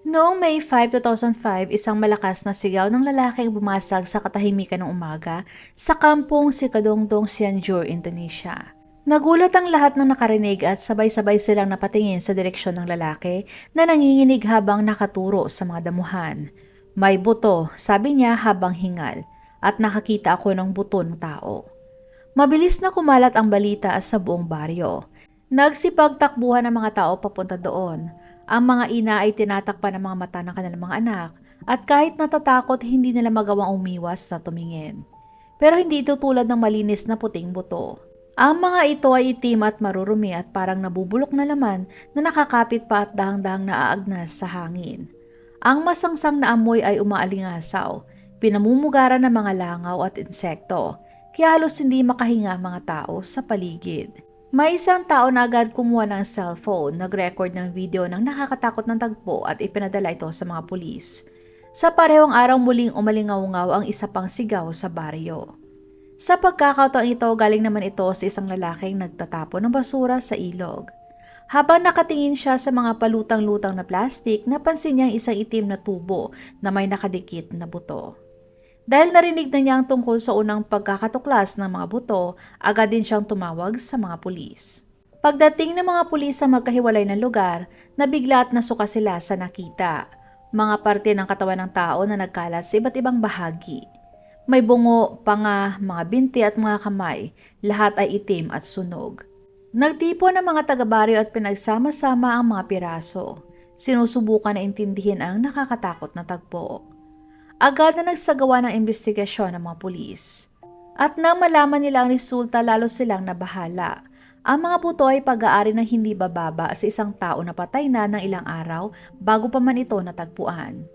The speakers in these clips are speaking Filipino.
Noong May 5, 2005, isang malakas na sigaw ng lalaki ang bumasag sa katahimikan ng umaga sa kampong Sikadongdong, Cianjur, Indonesia. Nagulat ang lahat ng nakarinig at sabay-sabay silang napatingin sa direksyon ng lalaki na nanginginig habang nakaturo sa mga damuhan. May buto, sabi niya habang hingal, at nakakita ako ng buto ng tao. Mabilis na kumalat ang balita sa buong baryo. Nagsipagtakbuhan ang mga tao papunta doon. Ang mga ina ay tinatakpan ng mga mata ng kanilang mga anak at kahit natatakot hindi nila magawang umiwas na tumingin. Pero hindi ito tulad ng malinis na puting buto. Ang mga ito ay itim at marurumi at parang nabubulok na laman na nakakapit pa at dahang-dahang naaagnas sa hangin. Ang masangsang na amoy ay umaalingasaw, pinamumugaran ng mga langaw at insekto, kaya halos hindi makahinga ang mga tao sa paligid. May isang tao na agad kumuha ng cellphone, nag-record ng video ng nakakatakot ng tagpo at ipinadala ito sa mga pulis. Sa parehong araw muling umalingaw-ngaw ang isa pang sigaw sa baryo. Sa pagkakataong ito, galing naman ito sa isang lalaking nagtatapon ng basura sa ilog. Habang nakatingin siya sa mga palutang-lutang na plastik, napansin niya ang isang itim na tubo na may nakadikit na buto. Dahil narinig na niya ang tungkol sa unang pagkakatuklas ng mga buto, agad din siyang tumawag sa mga pulis. Pagdating ng mga pulis sa magkahiwalay na lugar, nabigla at nasuka sila sa nakita. Mga parte ng katawan ng tao na nagkalat sa iba't ibang bahagi. May bungo, panga, mga binti at mga kamay, lahat ay itim at sunog. Nagtipon ng mga taga-baryo at pinagsama-sama ang mga piraso. Sinusubukan na intindihin ang nakakatakot na tagpo. Agad na nagsagawa ng investigasyon ng mga pulis. At nang malaman nila ang resulta, lalo silang nabahala. Ang mga buto ay pag-aari ng hindi bababa sa isang tao na patay na ng ilang araw bago pa man ito natagpuan.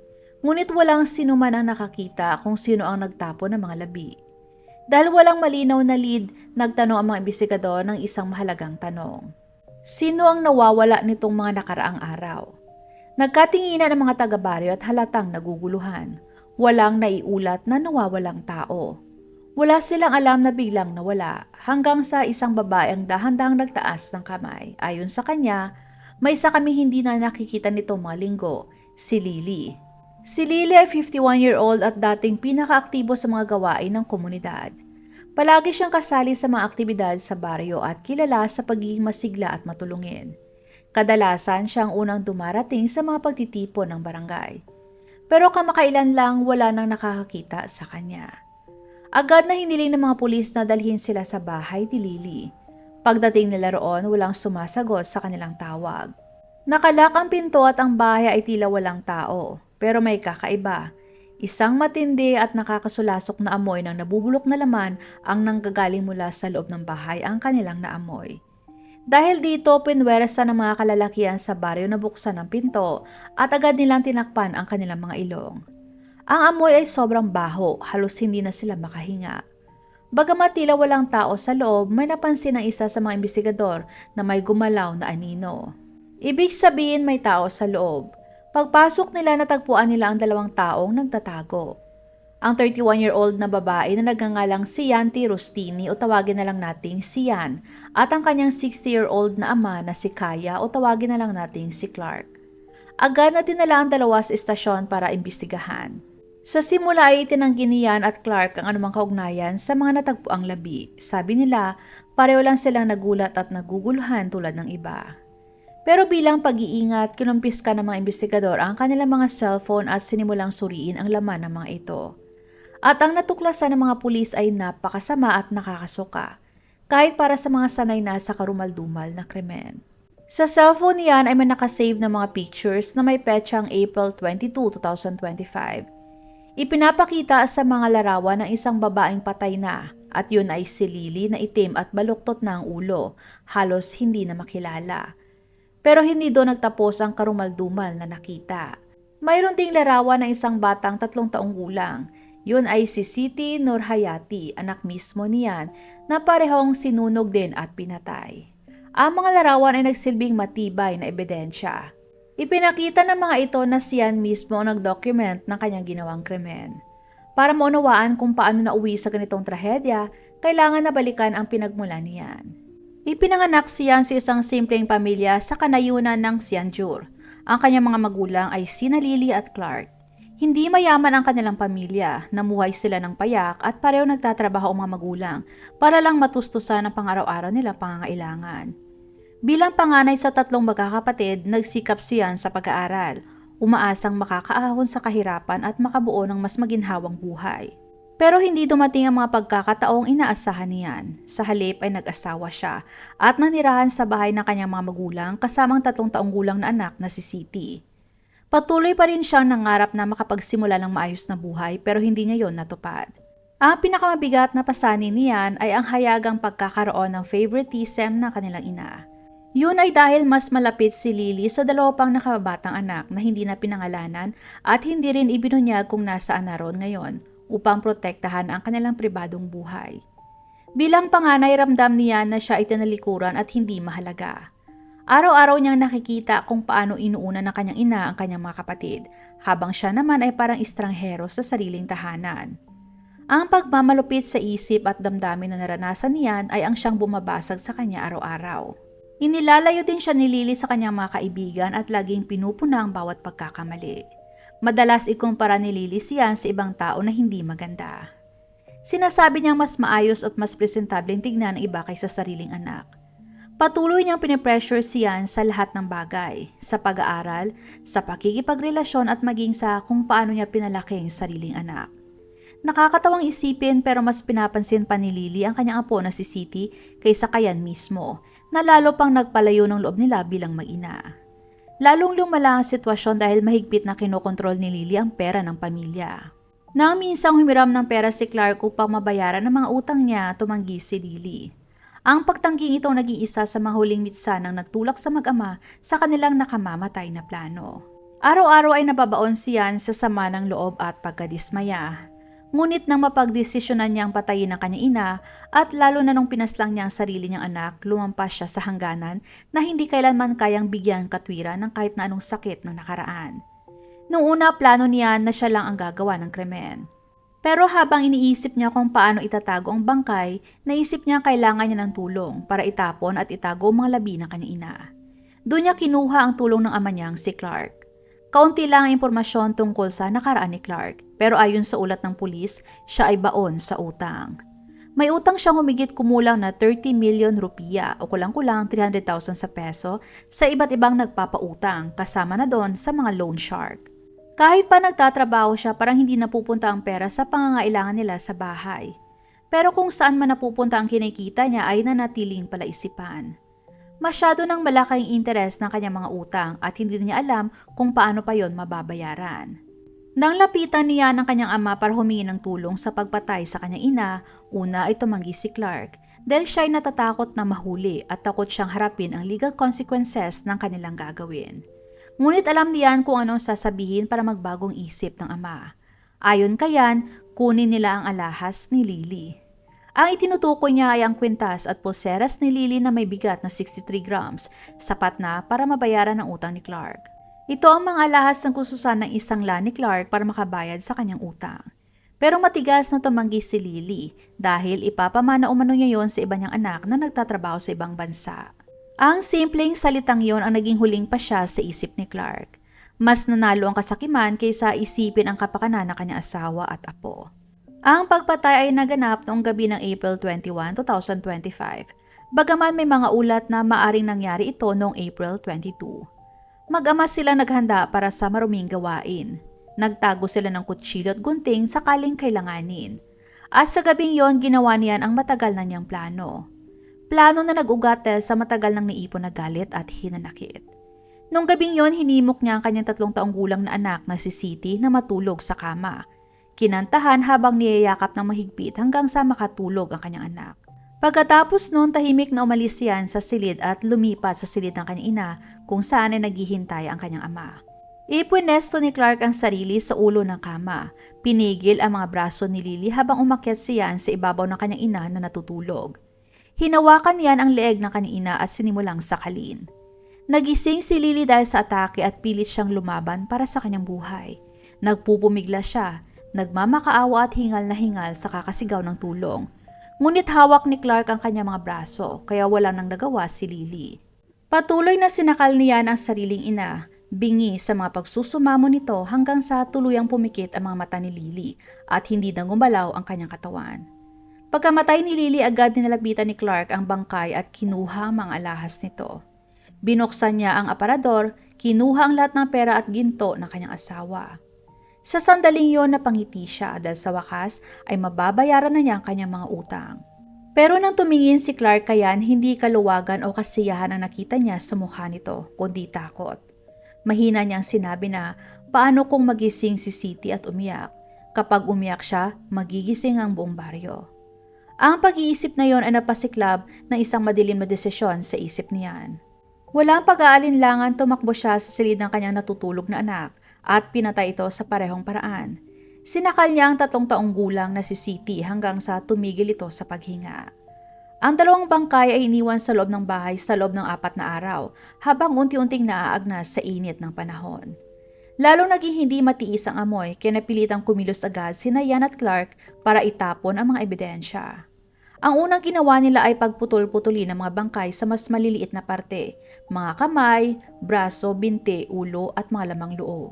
Ngunit walang sino man ang nakakita kung sino ang nagtapon ng mga labi. Dahil walang malinaw na lead, nagtanong ang mga investigador ng isang mahalagang tanong. Sino ang nawawala nitong mga nakaraang araw? Nagkatinginan ang mga taga-baryo at halatang naguguluhan. Walang naiulat na nawawalang tao. Wala silang alam na biglang nawala hanggang sa isang babae ang dahan-dahang nagtaas ng kamay. Ayon sa kanya, may isa kami hindi na nakikita nito mga linggo, si Lily. Si Lily ay 51-year-old at dating pinakaaktibo sa mga gawain ng komunidad. Palagi siyang kasali sa mga aktibidad sa baryo at kilala sa pagiging masigla at matulungin. Kadalasan siyang unang dumarating sa mga pagtitipon ng barangay. Pero kamakailan lang wala nang nakakakita sa kanya. Agad na hiniling ng mga pulis na dalhin sila sa bahay ni Lily. Pagdating nila roon, walang sumasagot sa kanilang tawag. Nakalak ang pinto at ang bahay ay tila walang tao. Pero may kakaiba. Isang matindi at nakakasulasok na amoy ng nabubulok na laman ang nanggagaling mula sa loob ng bahay ang kanilang naamoy. Dahil dito, pinwersa ng mga kalalakihan sa baryo na buksan ang pinto at agad nilang tinakpan ang kanilang mga ilong. Ang amoy ay sobrang baho, halos hindi na sila makahinga. Bagamat tila walang tao sa loob, may napansin ng isa sa mga investigador na may gumalaw na anino. Ibig sabihin may tao sa loob. Pagpasok nila, natagpuan nila ang dalawang taong nagtatago. Ang 31-year-old na babae na nagngangalang si Yanti Rustini o tawagin na lang nating si Yan at ang kanyang 60-year-old na ama na si Kaya o tawagin na lang nating si Clark. Agad na dinala ang dalawa sa istasyon para imbestigahan. Sa simula ay itinanggi ni Yan at Clark ang anumang kaugnayan sa mga natagpuang labi. Sabi nila, pareho lang silang nagulat at naguguluhan tulad ng iba. Pero bilang pag-iingat, kinumpiska ng mga investigador ang kanilang mga cellphone at sinimulang suriin ang laman ng mga ito. At ang natuklasan ng mga pulis ay napakasama at nakakasuka, kahit para sa mga sanay na sa karumal-dumal na krimen. Sa cellphone niyan ay may nakasave na mga pictures na may petsang April 22, 2025. Ipinapakita sa mga larawan ng isang babaeng patay na at yun ay si Lily na itim at baluktot na ang ulo, halos hindi na makilala. Pero hindi doon nagtapos ang karumal-dumal na nakita. Mayroon ding larawan ng isang batang 3 taong gulang. Yun ay si Siti Nurhayati, anak mismo niyan, na parehong sinunog din at pinatay. Ang mga larawan ay nagsilbing matibay na ebidensya. Ipinakita ng mga ito na siyan mismo ang nag-document ng kanyang ginawang krimen. Para maunawaan kung paano nauwi sa ganitong trahedya, kailangan na balikan ang pinagmulan niyan. Ipinanganak siyan sa isang simpleng pamilya sa kanayunan ng Cianjur. Ang kanyang mga magulang ay sina Lily at Clark. Hindi mayaman ang kanilang pamilya, namuhay sila ng payak at pareho nagtatrabaho ang mga magulang para lang matustusan ang pang-araw-araw nilang pangangailangan. Bilang panganay sa tatlong magkakapatid, nagsikap siyan sa pag-aaral, umaasang makakaahon sa kahirapan at makabuo ng mas maginhawang buhay. Pero hindi dumating ang mga pagkakataong inaasahan niyan. Sa halip ay nag-asawa siya at nanirahan sa bahay ng kanyang mga magulang kasamang 3 taong gulang na anak na si Siti. Patuloy pa rin siyang nangarap na makapagsimula ng maayos na buhay pero hindi niya yon natupad. Ang pinakamabigat na pasanin niyan ay ang hayagang pagkakaroon ng favoritism ng kanilang ina. Yun ay dahil mas malapit si Lily sa 2 pang nakababatang anak na hindi na pinangalanan at hindi rin ibinunyag kung nasaan na roon ngayon upang protektahan ang kanilang pribadong buhay. Bilang panganay, ramdam niya na siya ay tinalikuran at hindi mahalaga. Araw-araw niyang nakikita kung paano inuuna ng kanyang ina ang kanyang mga kapatid, habang siya naman ay parang estranghero sa sariling tahanan. Ang pagmamalupit sa isip at damdamin na naranasan niyan ay ang siyang bumabasag sa kanya araw-araw. Inilalayo din siya ni Lily sa kanyang mga kaibigan at laging pinupuna ang bawat pagkakamali. Madalas ikumpara ni Lily siyan sa ibang tao na hindi maganda. Sinasabi niyang mas maayos at mas presentableng tignan ang iba kaysa sariling anak. Patuloy niyang pinipressure siyan sa lahat ng bagay, sa pag-aaral, sa pakikipagrelasyon at maging sa kung paano niya pinalaki ang sariling anak. Nakakatawang isipin pero mas pinapansin pa ni Lily ang kanyang apo na si Siti kaysa kayan mismo, na lalo pang nagpalayo ng loob nila bilang mag-ina. Lalong lumala ang sitwasyon dahil mahigpit na kinokontrol ni Lily ang pera ng pamilya. Nang minsang humiram ng pera si Clark upang mabayaran ang mga utang niya, tumanggi si Lily. Ang pagtangking ito naging isa sa mga huling mitsanang nagtulak sa mag-ama sa kanilang nakamamatay na plano. Araw-araw ay nababaon siyan sa sama ng loob at pagkadismaya. Ngunit nang mapagdesisyonan niyang patayin ang kanyang ina at lalo na nung pinaslang niya ang sarili niyang anak, lumampas siya sa hangganan na hindi kailanman kayang bigyan katwiran ng kahit na anong sakit ng nakaraan. Noong una, plano niya na siya lang ang gagawa ng krimen. Pero habang iniisip niya kung paano itatago ang bangkay, naisip niya kailangan niya ng tulong para itapon at itago ang mga labi ng kanyang ina. Doon niya kinuha ang tulong ng ama niyang si Clark. Kaunti lang ang impormasyon tungkol sa nakaraan ni Clark, pero ayon sa ulat ng pulis, siya ay baon sa utang. May utang siyang humigit kumulang na 30 million rupiya o kulang-kulang 300,000 sa peso sa iba't ibang nagpapautang, kasama na doon sa mga loan shark. Kahit pa nagtatrabaho siya, parang hindi napupunta ang pera sa pangangailangan nila sa bahay. Pero kung saan man napupunta ang kinikita niya ay nanatiling palaisipan. Masyado nang malaki ang interes ng kanyang mga utang at hindi niya alam kung paano pa yon mababayaran. Nang lapitan niya ng kanyang ama para humingi ng tulong sa pagpatay sa kanyang ina, una ay tumanggi si Clark dahil siya ay natatakot na mahuli at takot siyang harapin ang legal consequences ng kanilang gagawin. Ngunit alam niyan kung anong sasabihin para magbagong isip ng ama. Ayon kayan, kunin nila ang alahas ni Lily. Ang itinutukoy niya ay ang kwintas at pulseras ni Lily na may bigat na 63 grams, sapat na para mabayaran ang utang ni Clark. Ito ang mga alahas ng kususan ng isang la ni Clark para makabayad sa kanyang utang. Pero matigas na tumanggi si Lily dahil ipapamana umano niya yon sa iba niyang anak na nagtatrabaho sa ibang bansa. Ang simpleng salitang yon ang naging huling pasya sa isip ni Clark. Mas nanalo ang kasakiman kaysa isipin ang kapakanan ng kanyang asawa at apo. Ang pagpatay ay naganap noong gabi ng April 21, 2025. Bagaman may mga ulat na maaring nangyari ito noong April 22. Mag-ama sila naghanda para sa maruming gawain. Nagtago sila ng kutsilyo at gunting sakaling kailanganin. At sa gabing yon, ginawa niyan ang matagal na niyang plano. Plano na nag-ugat sa matagal nang naipon na galit at hinanakit. Noong gabing yon, hinimok niya ang kanyang 3 taong gulang na anak na si Siti na matulog sa kama. Kinantahan habang niyayakap ng mahigpit hanggang sa makatulog ang kanyang anak. Pagkatapos noon, tahimik na umalis siyan sa silid at lumipat sa silid ng kanyang ina kung saan ay naghihintay ang kanyang ama. Ipwinesto ni Clark ang sarili sa ulo ng kama. Pinigil ang mga braso ni Lily habang umakyat siyan sa ibabaw ng kanyang ina na natutulog. Hinawakan niyan ang leeg ng kanyang ina at sinimulang sakalin. Nagising si Lily dahil sa atake at pilit siyang lumaban para sa kanyang buhay. Nagpupumigla siya. Nagmamakaawa at hingal na hingal sa kakasigaw ng tulong. Ngunit hawak ni Clark ang kanyang mga braso kaya wala nang nagawa si Lily. Patuloy na sinakal niyan ang sariling ina. Bingi sa mga pagsusumamo nito hanggang sa tuluyang pumikit ang mga mata ni Lily at hindi na gumalaw ang kanyang katawan. Pagkamatay ni Lily, agad nilalapitan ni Clark ang bangkay at kinuha ang mga alahas nito. Binuksan niya ang aparador, kinuha ang lahat ng pera at ginto ng kanyang asawa. Sa sandaling yon napangiti siya dahil sa wakas ay mababayaran na niya ang kanyang mga utang. Pero nang tumingin si Clark kayan, hindi kaluwagan o kasiyahan ang nakita niya sa mukha nito, kundi takot. Mahina niyang sinabi na paano kung magising si City at umiyak. Kapag umiyak siya, magigising ang buong baryo. Ang pag-iisip na yon ay napasiklab ng isang madilim na desisyon sa isip niyan. Walang pag-aalinlangan, tumakbo siya sa silid ng kanyang natutulog na anak at pinatay ito sa parehong paraan. Sinakal niya ang 3 taong gulang na si City hanggang sa tumigil ito sa paghinga. Ang 2 bangkay ay iniwan sa loob ng bahay sa loob ng 4 na araw habang unti-unting naaagnas sa init ng panahon. Lalong naging hindi matiis ang amoy kaya napilitang kumilos agad sina Ian at Clark para itapon ang mga ebidensya. Ang unang ginawa nila ay pagputol-putulin ng mga bangkay sa mas maliliit na parte, mga kamay, braso, binti, ulo at mga lamang loob.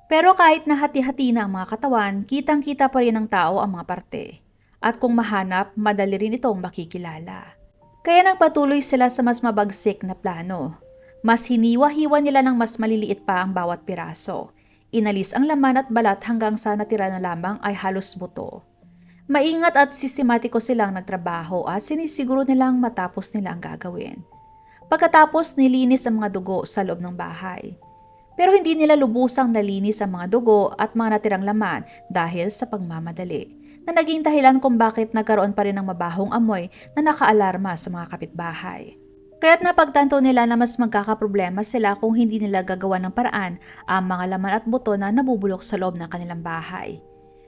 Pero kahit nahati-hati na ang mga katawan, kitang-kita pa rin ng tao ang mga parte. At kung mahanap, madali rin itong makikilala. Kaya nagpatuloy sila sa mas mabagsik na plano. Mas hiniwa-hiwa nila ng mas maliliit pa ang bawat piraso. Inalis ang laman at balat hanggang sa natira na lamang ay halos buto. Maingat at sistematiko silang nagtrabaho at sinisiguro nilang matapos nila ang gagawin. Pagkatapos nilinis ang mga dugo sa loob ng bahay. Pero hindi nila lubusang nalinis ang mga dugo at mga natirang laman dahil sa pagmamadali, na naging dahilan kung bakit nagkaroon pa rin ng mabahong amoy na nakaalarma sa mga kapitbahay. Kaya't napagtanto nila na mas magkakaproblema sila kung hindi nila gagawa ng paraan ang mga laman at buto na nabubulok sa loob ng kanilang bahay.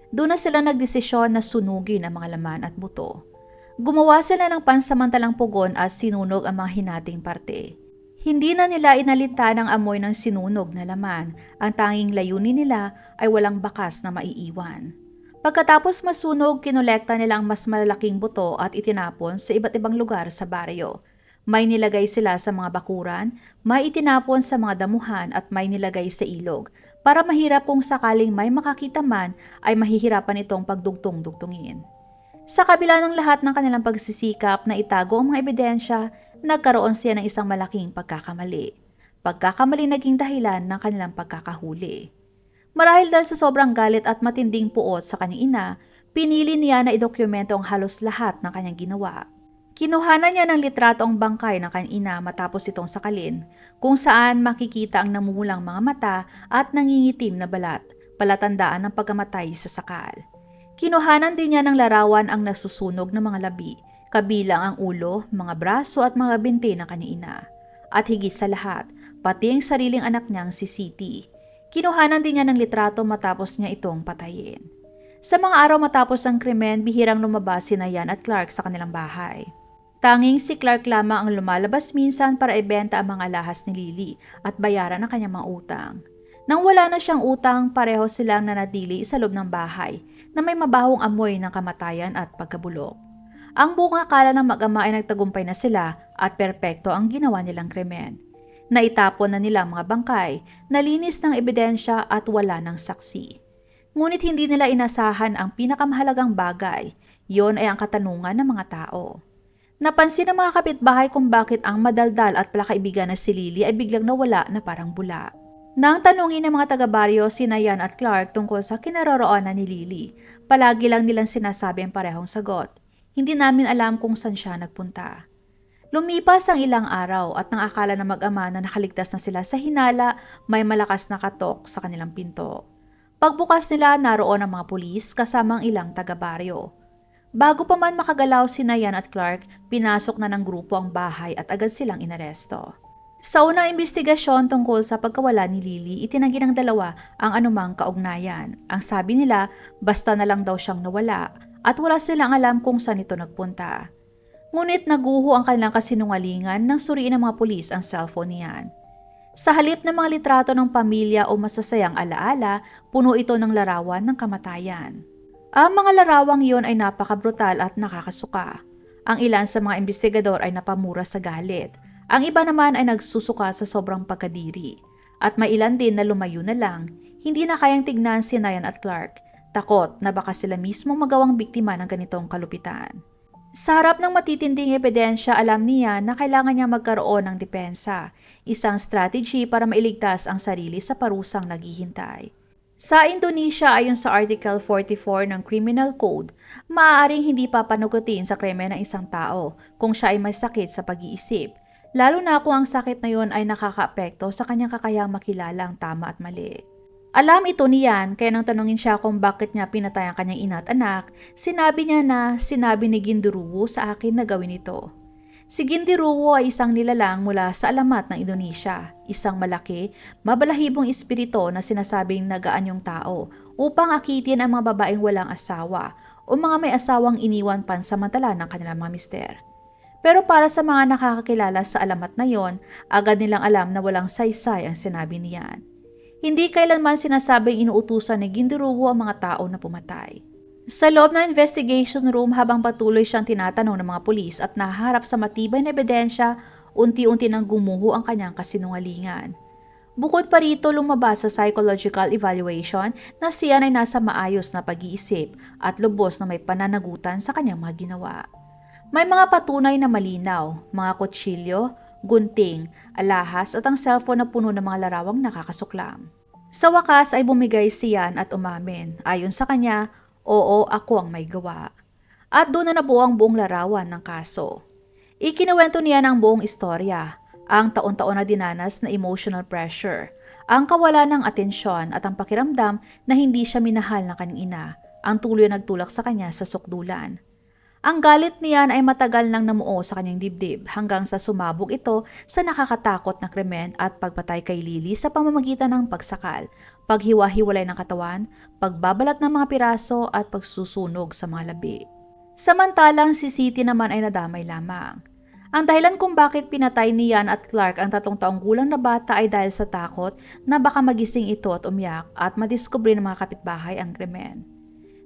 Doon na sila nagdesisyon na sunugin ang mga laman at buto. Gumawa sila ng pansamantalang pugon at sinunog ang mga hinating parte. Hindi na nila inalita ng amoy ng sinunog na laman. Ang tanging layunin nila ay walang bakas na maiiwan. Pagkatapos masunog, kinolekta nila ang mas malalaking buto at itinapon sa iba't ibang lugar sa baryo. May nilagay sila sa mga bakuran, may itinapon sa mga damuhan at may nilagay sa ilog para mahirap kung sakaling may makakita man ay mahihirapan itong pagdugtong-dugtungin. Sa kabila ng lahat ng kanilang pagsisikap na itago ang mga ebidensya, nagkaroon siya ng isang malaking pagkakamali. Pagkakamali naging dahilan ng kanilang pagkakahuli. Marahil dahil sa sobrang galit at matinding puot sa kanyang ina, pinili niya na idokumento ang halos lahat ng kanyang ginawa. Kinuhanan niya ng litrato ang bangkay ng kanyang ina matapos itong sakalin, kung saan makikita ang namumulang mga mata at nangingitim na balat, palatandaan ng pagkamatay sa sakal. Kinuhanan din niya ng larawan ang nasusunog na mga labi, kabilang ang ulo, mga braso at mga binti ng kanyang ina. At higit sa lahat, pati ang sariling anak niyang si City. Kinuhanan din niya ng litrato matapos niya itong patayin. Sa mga araw matapos ang krimen, bihirang lumabas sina Ian at Clark sa kanilang bahay. Tanging si Clark lamang ang lumalabas minsan para ibenta ang mga alahas ni Lily at bayaran ang kanyang mga utang. Nang wala na siyang utang, pareho silang nanatili sa loob ng bahay na may mabahong amoy ng kamatayan at pagkabulok. Ang buong akala ng mag-ama ay nagtagumpay na sila at perpekto ang ginawa nilang krimen. Naitapon na nila ang mga bangkay, nalinis ng ebidensya at wala ng saksi. Ngunit hindi nila inasahan ang pinakamahalagang bagay, yon ay ang katanungan ng mga tao. Napansin ng mga kapitbahay kung bakit ang madaldal at palakaibigan na si Lily ay biglang nawala na parang bula. Nang tanungin ng mga taga-baryo sina Ian at Clark tungkol sa kinaroroonan ni Lily, palagi lang nilang sinasabi ang parehong sagot. Hindi namin alam kung saan siya nagpunta. Lumipas ang ilang araw at nang akala ng mag-ama na nakaligtas na sila sa hinala, may malakas na katok sa kanilang pinto. Pagbukas nila, naroon ang mga pulis kasama ang ilang taga-baryo. Bago pa man makagalaw si Ian at Clark, pinasok na ng grupo ang bahay at agad silang inaresto. Sa unang investigasyon tungkol sa pagkawala ni Lily, itinanggi ng dalawa ang anumang kaugnayan. Ang sabi nila, basta na lang daw siyang nawala at wala silang alam kung saan ito nagpunta. Ngunit naguho ang kanilang kasinungalingan nang suriin ng mga pulis ang cellphone niyan. Sa halip ng mga litrato ng pamilya o masasayang alaala, puno ito ng larawan ng kamatayan. Ang mga larawang iyon ay napakabrutal at nakakasuka. Ang ilan sa mga investigador ay napamura sa galit. Ang iba naman ay nagsusuka sa sobrang pagkadiri. At may ilan din na lumayo na lang, hindi na kayang tignan si Nayan at Clark, takot na baka sila mismo magawang biktima ng ganitong kalupitan. Sa harap ng matitinding ebidensya, alam niya na kailangan niya magkaroon ng depensa, isang strategy para mailigtas ang sarili sa parusang naghihintay. Sa Indonesia, ayon sa Article 44 ng Criminal Code, maaaring hindi papanugutin sa krimen ng isang tao kung siya ay may sakit sa pag-iisip, lalo na kung ang sakit na yon ay nakakaapekto sa kanyang kakayahang makilala ang tama at mali. Alam ito niyan, kaya nang tanungin siya kung bakit niya pinatay ang kanyang ina at anak, sinabi niya na sinabi ni Ginduruwo sa akin na gawin ito. Si Ginduruwo ay isang nilalang mula sa alamat ng Indonesia, isang malaki, mabalahibong espiritu na sinasabing nagaan yung tao upang akitin ang mga babaeng walang asawa o mga may asawang iniwan pansamantala ng kanilang mga mister. Pero para sa mga nakakakilala sa alamat na yon, agad nilang alam na walang saysay ang sinabi niyan. Hindi kailanman sinasabing inuutusan ni Ginduruwo ang mga tao na pumatay. Sa loob ng investigation room habang patuloy siyang tinatanong ng mga pulis at naharap sa matibay na ebidensya, unti-unti nang gumuho ang kanyang kasinungalingan. Bukod pa rito, lumabas sa psychological evaluation na siya ay nasa maayos na pag-iisip at lubos na may pananagutan sa kanyang mga ginawa. May mga patunay na malinaw, mga kutsilyo, gunting, alahas at ang cellphone na puno ng mga larawang nakakasuklam. Sa wakas ay bumigay siyan at umamin. Ayon sa kanya, oo, ako ang may gawa. At doon na nabuo ang buong larawan ng kaso. Ikinuwento niya ng buong istorya, ang taon-taon na dinanas na emotional pressure, ang kawalan ng atensyon at ang pakiramdam na hindi siya minahal ng kanyang ina, ang tuloy na nagtulak sa kanya sa sukdulan. Ang galit niyan ay matagal nang namuo sa kanyang dibdib hanggang sa sumabog ito sa nakakatakot na krimen at pagpatay kay Lily sa pamamagitan ng pagsakal, paghiwa-hiwalay ng katawan, pagbabalat ng mga piraso at pagsusunog sa mga labi. Samantalang si City naman ay nadamay lamang. Ang dahilan kung bakit pinatay ni Yan at Clark ang 3 taong gulang na bata ay dahil sa takot na baka magising ito at umiyak at madiskubre ng mga kapitbahay ang krimen.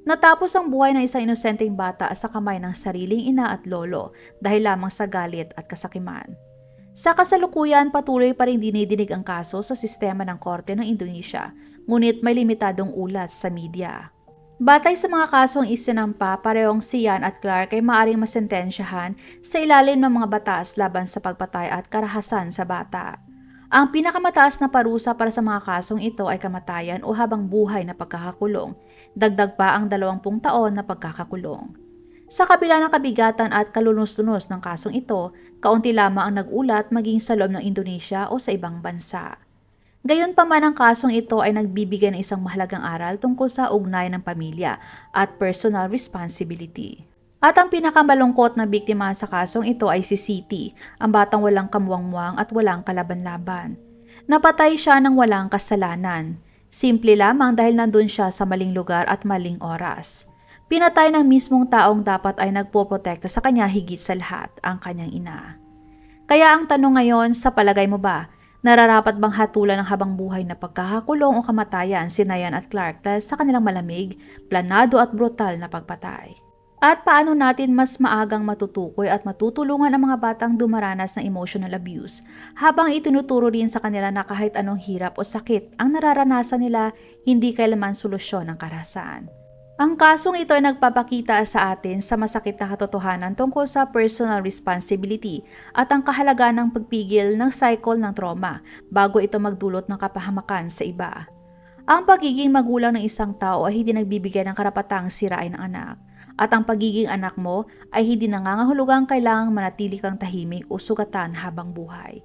Natapos ang buhay ng isang inosenteng bata sa kamay ng sariling ina at lolo dahil lamang sa galit at kasakiman. Sa kasalukuyan, patuloy pa rin dinidinig ang kaso sa sistema ng korte ng Indonesia, ngunit may limitadong ulat sa media. Batay sa mga kasong isinampa, parehong si Yan at Clark ay maaaring masentensyahan sa ilalim ng mga batas laban sa pagpatay at karahasan sa bata. Ang pinakamataas na parusa para sa mga kasong ito ay kamatayan o habang buhay na pagkakakulong, dagdag pa ang 20 taon na pagkakakulong. Sa kabila ng kabigatan at kalunos-lunos ng kasong ito, kaunti lamang ang nag-ulat maging sa loob ng Indonesia o sa ibang bansa. Gayunpaman ang kasong ito ay nagbibigay ng isang mahalagang aral tungkol sa ugnayan ng pamilya at personal responsibility. At ang pinakamalungkot na biktima sa kasong ito ay si City, ang batang walang kamuwang-muwang at walang kalaban-laban. Napatay siya ng walang kasalanan. Simple lamang dahil nandun siya sa maling lugar at maling oras. Pinatay ng mismong taong dapat ay nagpoprotekta sa kanya higit sa lahat, ang kanyang ina. Kaya ang tanong ngayon, sa palagay mo ba, nararapat bang hatulan ng habang buhay na pagkakakulong o kamatayan si Nayan at Clark dahil sa kanilang malamig, planado at brutal na pagpatay? At paano natin mas maagang matutukoy at matutulungan ang mga batang dumaranas ng emotional abuse habang itinuturo rin sa kanila na kahit anong hirap o sakit ang nararanasan nila, hindi kailanman solusyon ng karahasan. Ang kasong ito ay nagpapakita sa atin sa masakit na katotohanan tungkol sa personal responsibility at ang kahalagaan ng pagpigil ng cycle ng trauma bago ito magdulot ng kapahamakan sa iba. Ang pagiging magulang ng isang tao ay hindi nagbibigay ng karapatang sirain ang anak. At ang pagiging anak mo ay hindi nangangahulugang kailangang manatili kang tahimik o sugatan habang buhay.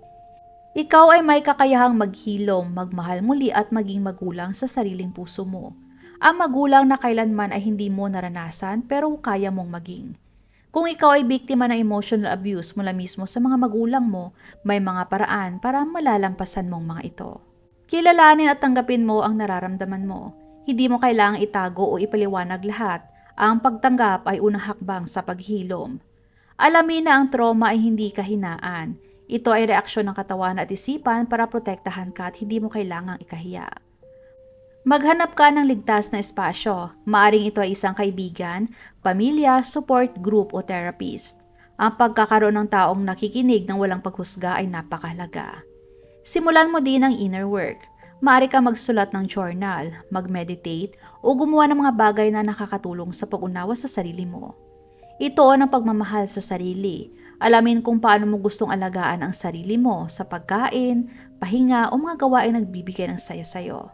Ikaw ay may kakayahang maghilom, magmahal muli at maging magulang sa sariling puso mo. Ang magulang na kailanman ay hindi mo naranasan pero kaya mong maging. Kung ikaw ay biktima ng emotional abuse mula mismo sa mga magulang mo, may mga paraan para malalampasan mong mga ito. Kilalanin at tanggapin mo ang nararamdaman mo. Hindi mo kailangang itago o ipaliwanag lahat. Ang pagtanggap ay unang hakbang sa paghilom. Alamin na ang trauma ay hindi kahinaan. Ito ay reaksyon ng katawan at isipan para protektahan ka at hindi mo kailangang ikahiya. Maghanap ka ng ligtas na espasyo. Maaring ito ay isang kaibigan, pamilya, support group o therapist. Ang pagkakaroon ng taong nakikinig ng walang paghusga ay napakahalaga. Simulan mo din ang inner work. Maaari ka magsulat ng journal, mag-meditate, o gumawa ng mga bagay na nakakatulong sa pag-unawa sa sarili mo. Ito ang pagmamahal sa sarili. Alamin kung paano mo gustong alagaan ang sarili mo sa pagkain, pahinga o mga gawain na nagbibigay ng saya sa'yo.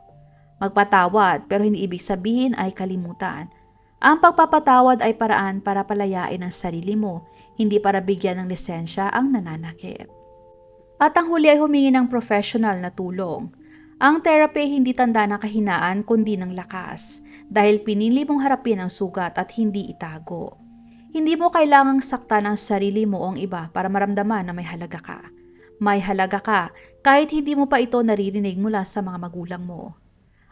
Magpatawad pero hindi ibig sabihin ay kalimutan. Ang pagpapatawad ay paraan para palayain ang sarili mo, hindi para bigyan ng lisensya ang nananakit. At ang huli ay humingi ng professional na tulong. Ang therapy ay hindi tanda ng kahinaan kundi ng lakas dahil pinili mong harapin ang sugat at hindi itago. Hindi mo kailangang saktan ang sarili mo o ang iba para maramdaman na may halaga ka. May halaga ka kahit hindi mo pa ito naririnig mula sa mga magulang mo.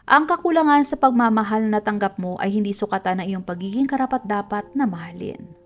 Ang kakulangan sa pagmamahal na natanggap mo ay hindi sukatan ng iyong pagiging karapat-dapat na mahalin.